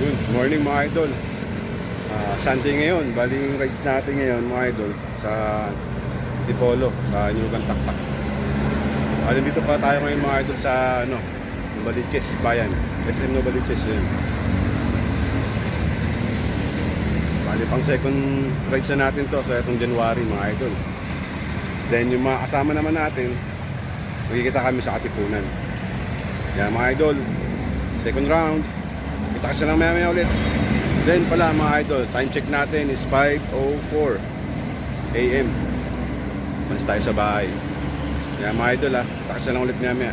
Good morning mga idol. Sunday ngayon, bali yung rides natin ngayon mga idol sa Antipolo, sa Nyugan Taktak. Dito pa tayo ngayon mga idol sa Novaliches Bayan, SM Novaliches yun. Bali pang second rides na natin to sa itong January mga idol. Then yung mga kasama naman natin, magkikita kami sa Katipunan. Yan mga idol, second round. Kita kasi lang maya ulit. Then pala mga idol, time check natin is 5:04 AM. Malis tayo sa bahay. Kaya mga idol kita kasi lang ulit maya.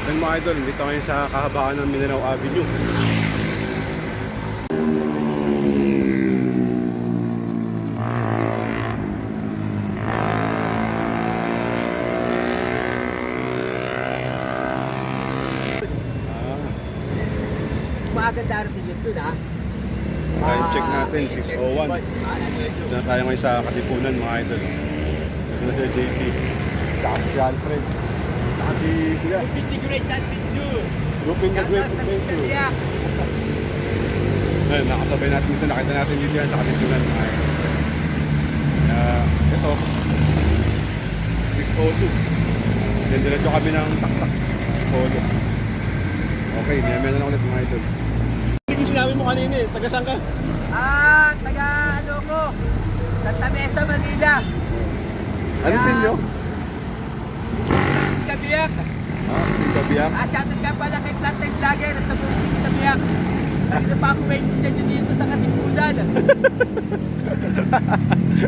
Then mga idol, dito ngayon sa kahabaan ng Mindanao Avenue. Maaga darating yun dun Time check natin, 6:01. Dito na tayo ngayon sa Katipunan mga idol. Dito na si JP. Saka si Alfred. Saka si Kuya. Grouping the Great Adventure. Ayun, nakasabay natin dito. Nakita natin dito yan sa Katipunan mga idol. Ito 6:02. Then diretso kami ng Taktak Polo. Okay, maya na lang ulit mga idol. Hindi ko sinabi mo kanina taga saan ka? Taga ko Santa Mesa, Manila. Ano din nyo? Kabiyak. Kabiyak? Shoutout ka pala kay Plantain Vlogger at sa buong Kabiyak. Ano pa ako may isa nyo dito sa Katipunan.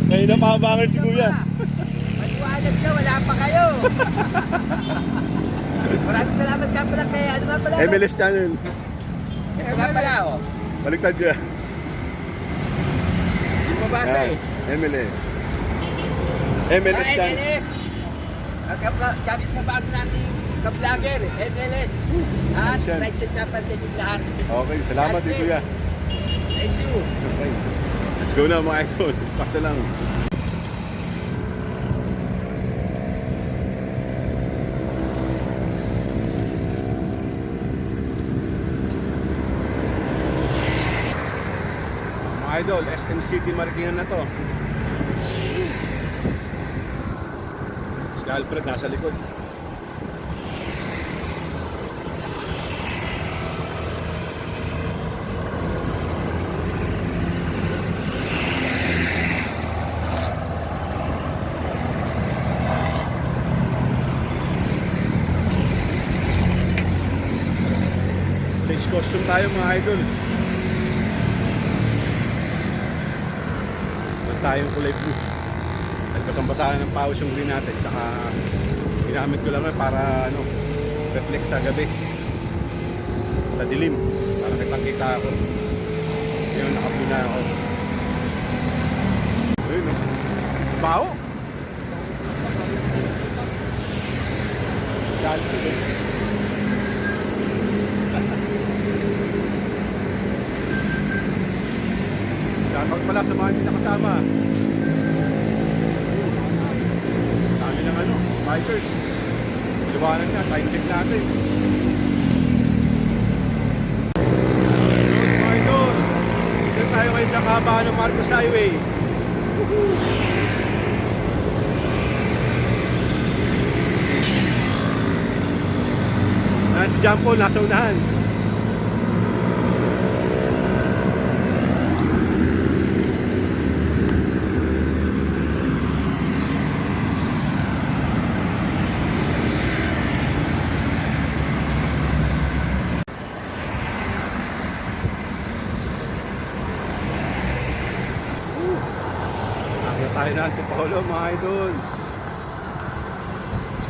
Ngayon na pahabangan si Kuya. Maliwanag siya, wala pa kayo. Maraming salamat ka pala kay ano nga pala. MLS channel. Ito nga pala Baliktad dyan. Hindi mo basa MLS. MLS channel. MLS. Sabi mo bago natin yung ka-vlogger, MLS. Right set na para sa inyong lahat. Okay, salamat din Kuya. Thank you. Okay. Let's go na mga idol. Paksa lang. Mga idol, SM City Marikina na to. Si Alfred nasa likod. Face costume tayo mga idol. Ito tayong kulay blue. Nagpasang-basahan ng pawis yung green natin. Saka ginamit ko lang para reflect sa gabi. Sa dilim. Para kitang kita ako. Ngayon nakapuna ako. Ayun Bao! Dali Shoutout pala sa mga hindi nakasama. Dami ng bikers. Liwanag na, time check natin. Good mga idol. Dito tayo ngayon sa kahabaan ng Marcos Highway. Si John Paul nasa unahan. Tayo na Antipolo mga idol.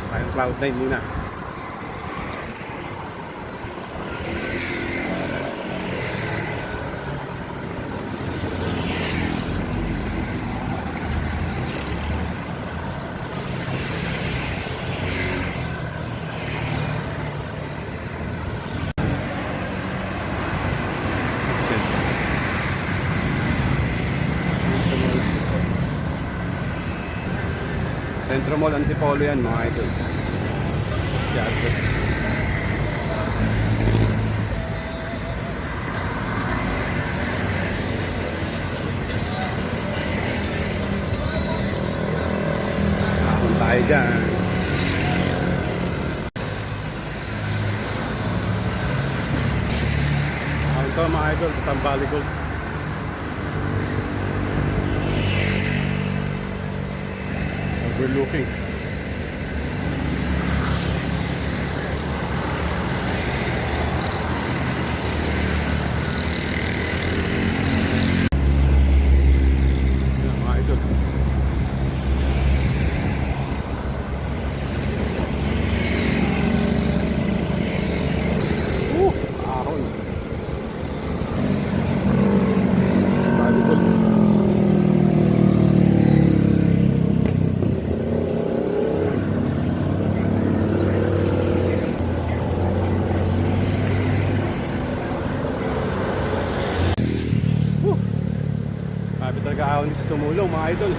Tayong Cloud9 muna. Centro Mall, Antipolo yan mga idol. Yan. Ahon tayo dyan. Ahon to mga idol, Tambali Gold. Overlooking. Yan, mga idol. Ahon. Volleyball. Sabi talaga ahon sa sumulong mga idol.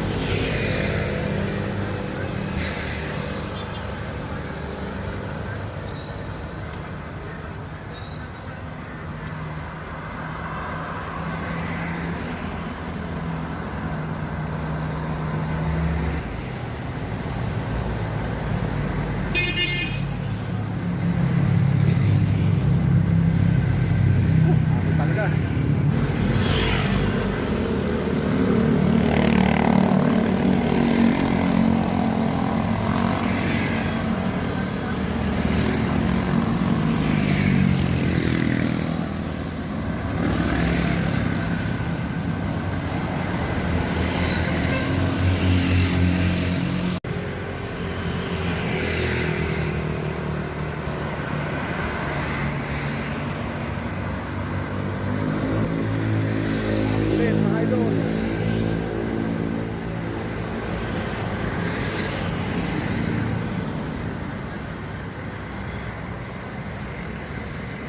Ahon talaga. Ulit mga idol.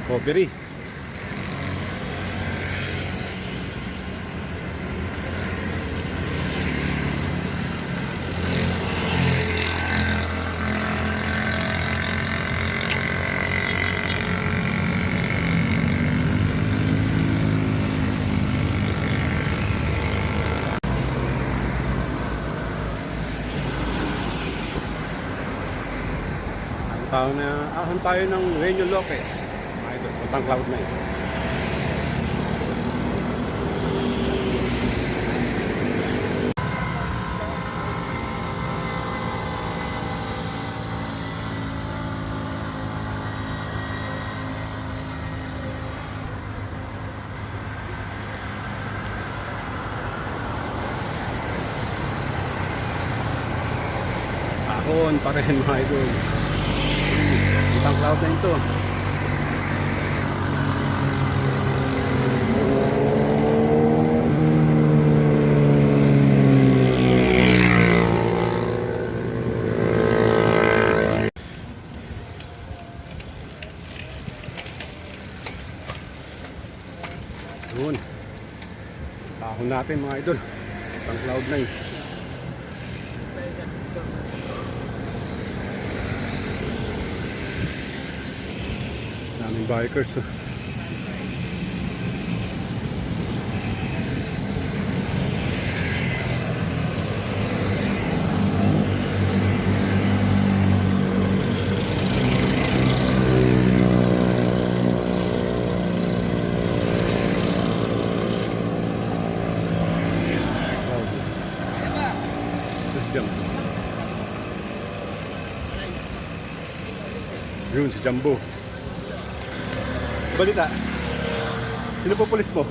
Covery. Ahon tayo ng Reño Lopez. Mga idol, puntang Cloud9. Ahon pa rin mga idol. Puntang Cloud9 to. Yun. Ahon natin mga idol. Puntang Cloud9. Daming bikers. Yun, si Jumbo. Balita. Sino po pulis mo?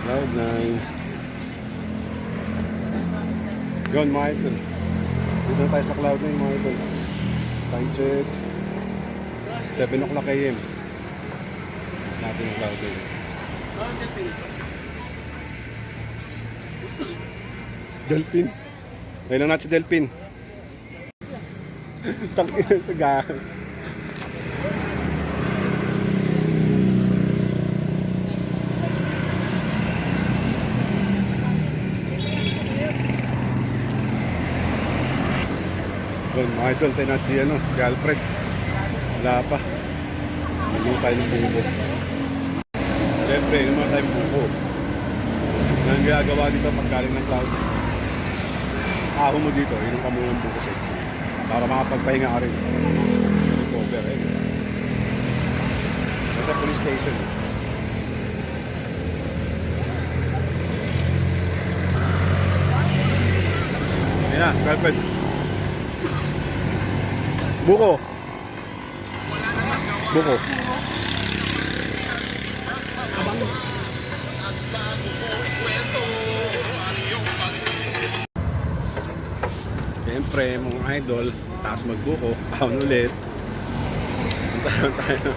Cloud9. Yun mga idol. Dito na tayo sa Cloud9 mga idol. Time check 7 o'clock AM. Natin yung Cloud9. Delphin. Ngayon lang natin si Delphin. Tangin taga. Doon, mga idol, tayo na si, si Alfred. Wala pa. Hindi tayo ng buko. Siyempre, yung mga tayong buko. Ang ginagawa dito pag galing ng cloud. Aho mo dito, yun ka muna ng buko sa ito. Para makapagpahinga ka rin. Recover, eh. Nasa police station. Ayan na, girlfriend. Buko. Buko. Siyempre, mga idol, taas magbuko, taon ulit. Punta tayo,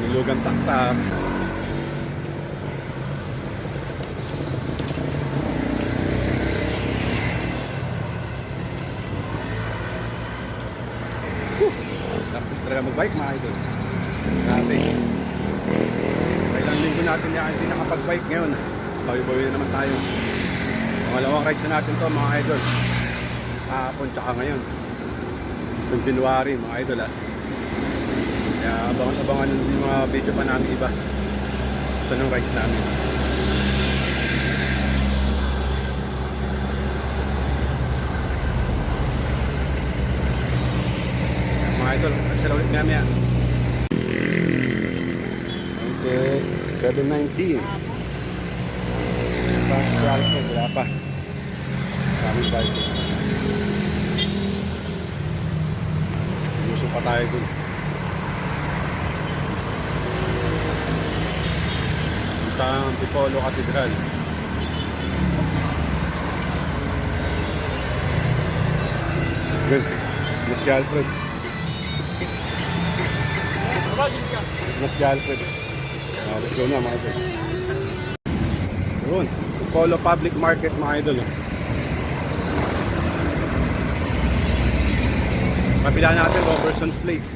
nilugang taktak. Tapos talaga mag-bike, mga idol. Grabe. Kailang linggo natin yan, hindi nakapag-bike ngayon. Bawi-bawi na naman tayo. Pangalawang rides na natin to, mga idol. Kahapon tsaka ngayon. Itong January, mga idol, ha. Kaya abangan-abangan yung mga video pa namin iba. Sa nung rides namin. Mga idol, nagsala ulit namin, ha. Okay, 7:19. Wala pa. Kaming bike. Luso pa tayo dun. Punta ang Antipolo Cathedral. Good. Mas si Alfred. Mas si Alfred. Let's go na, mga idol. Yun. Antipolo Public Market, mga idol. Kabila natin, Robertson's Place.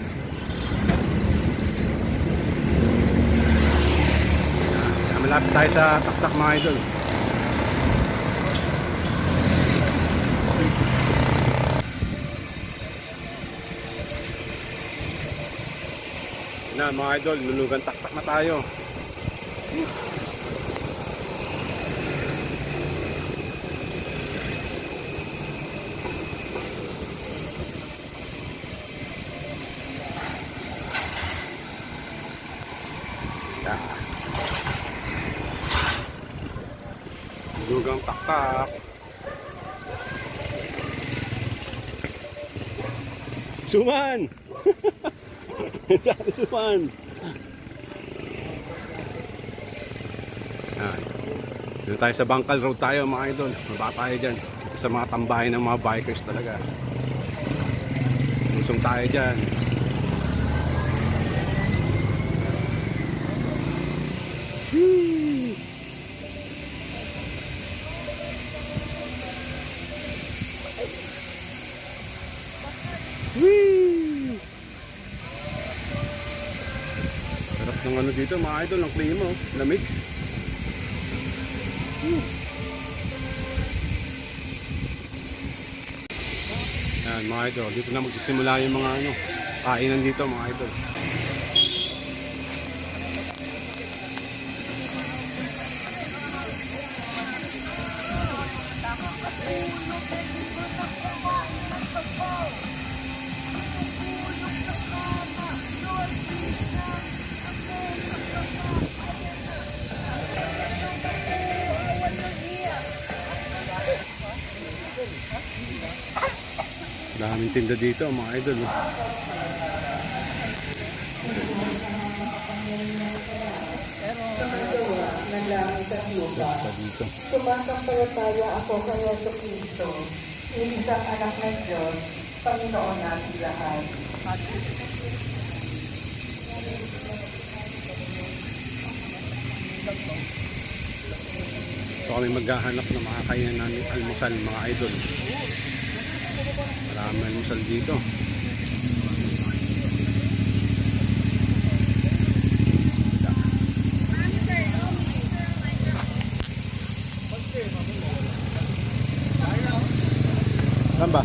Malapit tayo sa taktak, mga idol. Na, mga idol, lulugan taktak na tayo. Lugang taktak. Suman! Suman! Dito tayo sa Bangkal Road tayo, mga idol. Maba tayo dyan. Sa mga tambahin ng mga bikers talaga. Lusong tayo dyan. Whee! Sarap ng ano dito, mga idol, ng klima, oh. Lamig. Yan, mga idol, dito na magsisimula yung mga ano, kainan dito, mga idol. Daming tinda dito, mga idol. Dito. Sumasampalataya ako kay Yesu Cristo, iisang anak ng Diyos, Panginoon natin lahat. So kami maghahanap ng makakainan namin almusal, mga idol. Marami almusal dito. Saan ba?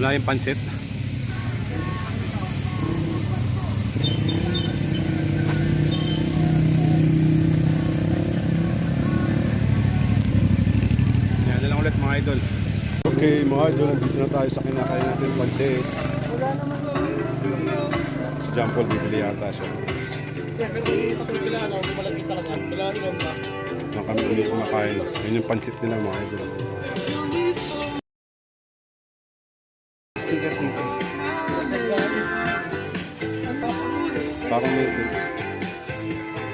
Wala yung pansit. Yan na lang ulit mga idol. Okay mga idol, nandito na tayo sa kinakain natin pansit. Wala naman lang. Si John Paul, bibili yata siya. Nang kami ulit kumakain. Yun yung pansit nila mga idol. Parang may...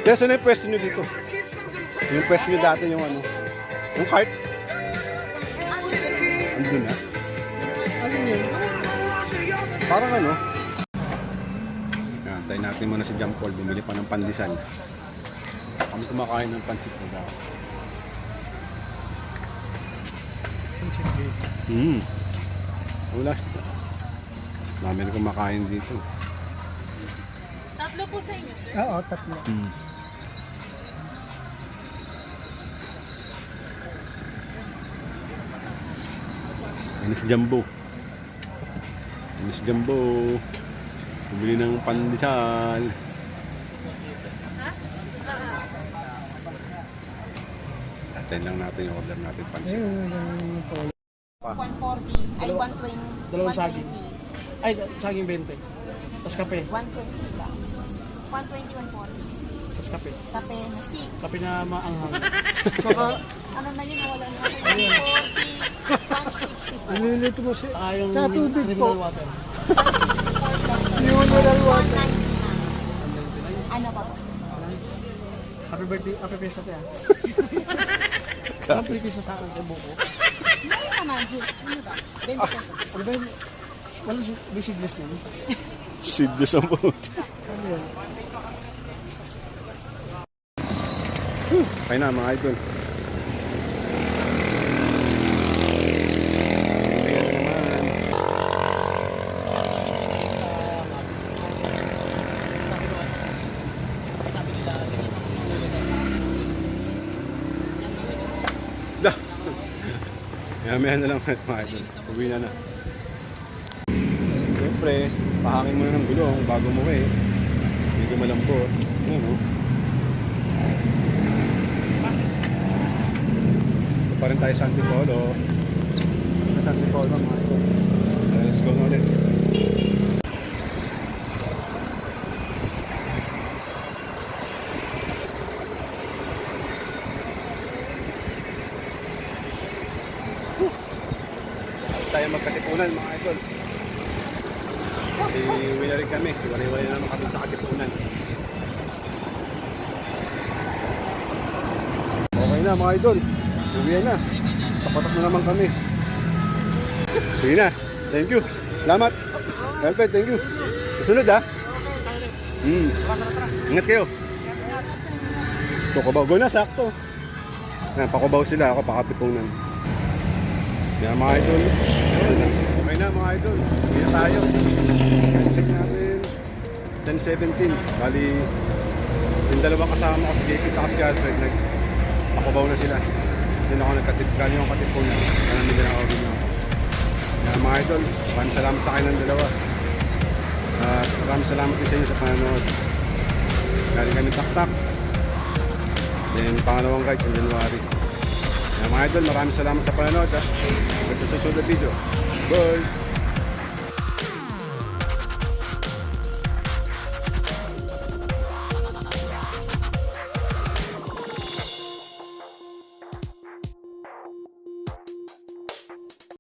Kaya saan yung pwesto nyo dito? Yung pwesto nyo dati yung ano? Yung cart? Andun na? Ano yun? Parang ano? Yan, tayo natin muna si John Paul. Bumili pa ng pandesal. Kami kumakain ng pansit na daw. Wala siya. Dami na kumakain dito. Tatlo po sa inyo, sir. Oo, tatlo. Yan si Jumbo. Yan si Jumbo. Bumili ng pandesal. Atin lang natin yung order natin pansit. 140, ay 120. Dalawang saging. 120. Ay, saging 20. Tapos kape. 120 lang. 120, 140. Tapos kape. Kape na stick. Kape na maanghang. Saka, Ano na yun, nawala na ako. 140, 160 po. Nililito mo siya. yung Sa tubig mineral po. water. 164 plus Mineral water. 190 na. Ano pa po? Happy birthday, happy fiesta tayo. Happy fiesta sa akin kay Buko. Ano naman, juice? Sino ba? 20 pesos. Ano ba yun? Walang basigless nun. Seedless ang puti. Ano yun? Kaya na mga idol. Ayan naman. Dah. Maya na lang mga idol. Uwi na. Siyempre, pahangin mo na ng gulong bago mo medyo malambot. Ayan o. Ito pa rin tayo sa Antipolo. Sa Antipolo mga idol. Let's go na ulit. Tayo magkatipunan mga idol. Uwi na rin kami. Iwalay-walay na naman kami sa katipunan. Okay na mga idol. Uwi na. Tapatak na naman kami. Sige na. Thank you. Salamat. Alfred, thank you. Susunod ha. Ingat kayo. Kukubaw. Go na, sakto. Pakubaw sila. Ako pakatipunan. Yan mga idol. Okay na mga idol. Uwi na tayo. Check natin. 10:17. Bali, yung dalawang kasama ko si JP at si Alfred, nagpakubaw na sila. Doon ako nagkatipkan yung katipunan. Kaya hindi na ako ginawa. Yan mga idol. Maraming salamat sa akin ng dalawa. At maraming salamat din sa inyo sa panonood. Galing kami taktak. Then pangalawang guide sa January. Yan mga idol, maraming salamat sa panonood. At sa susunod na video. Bye!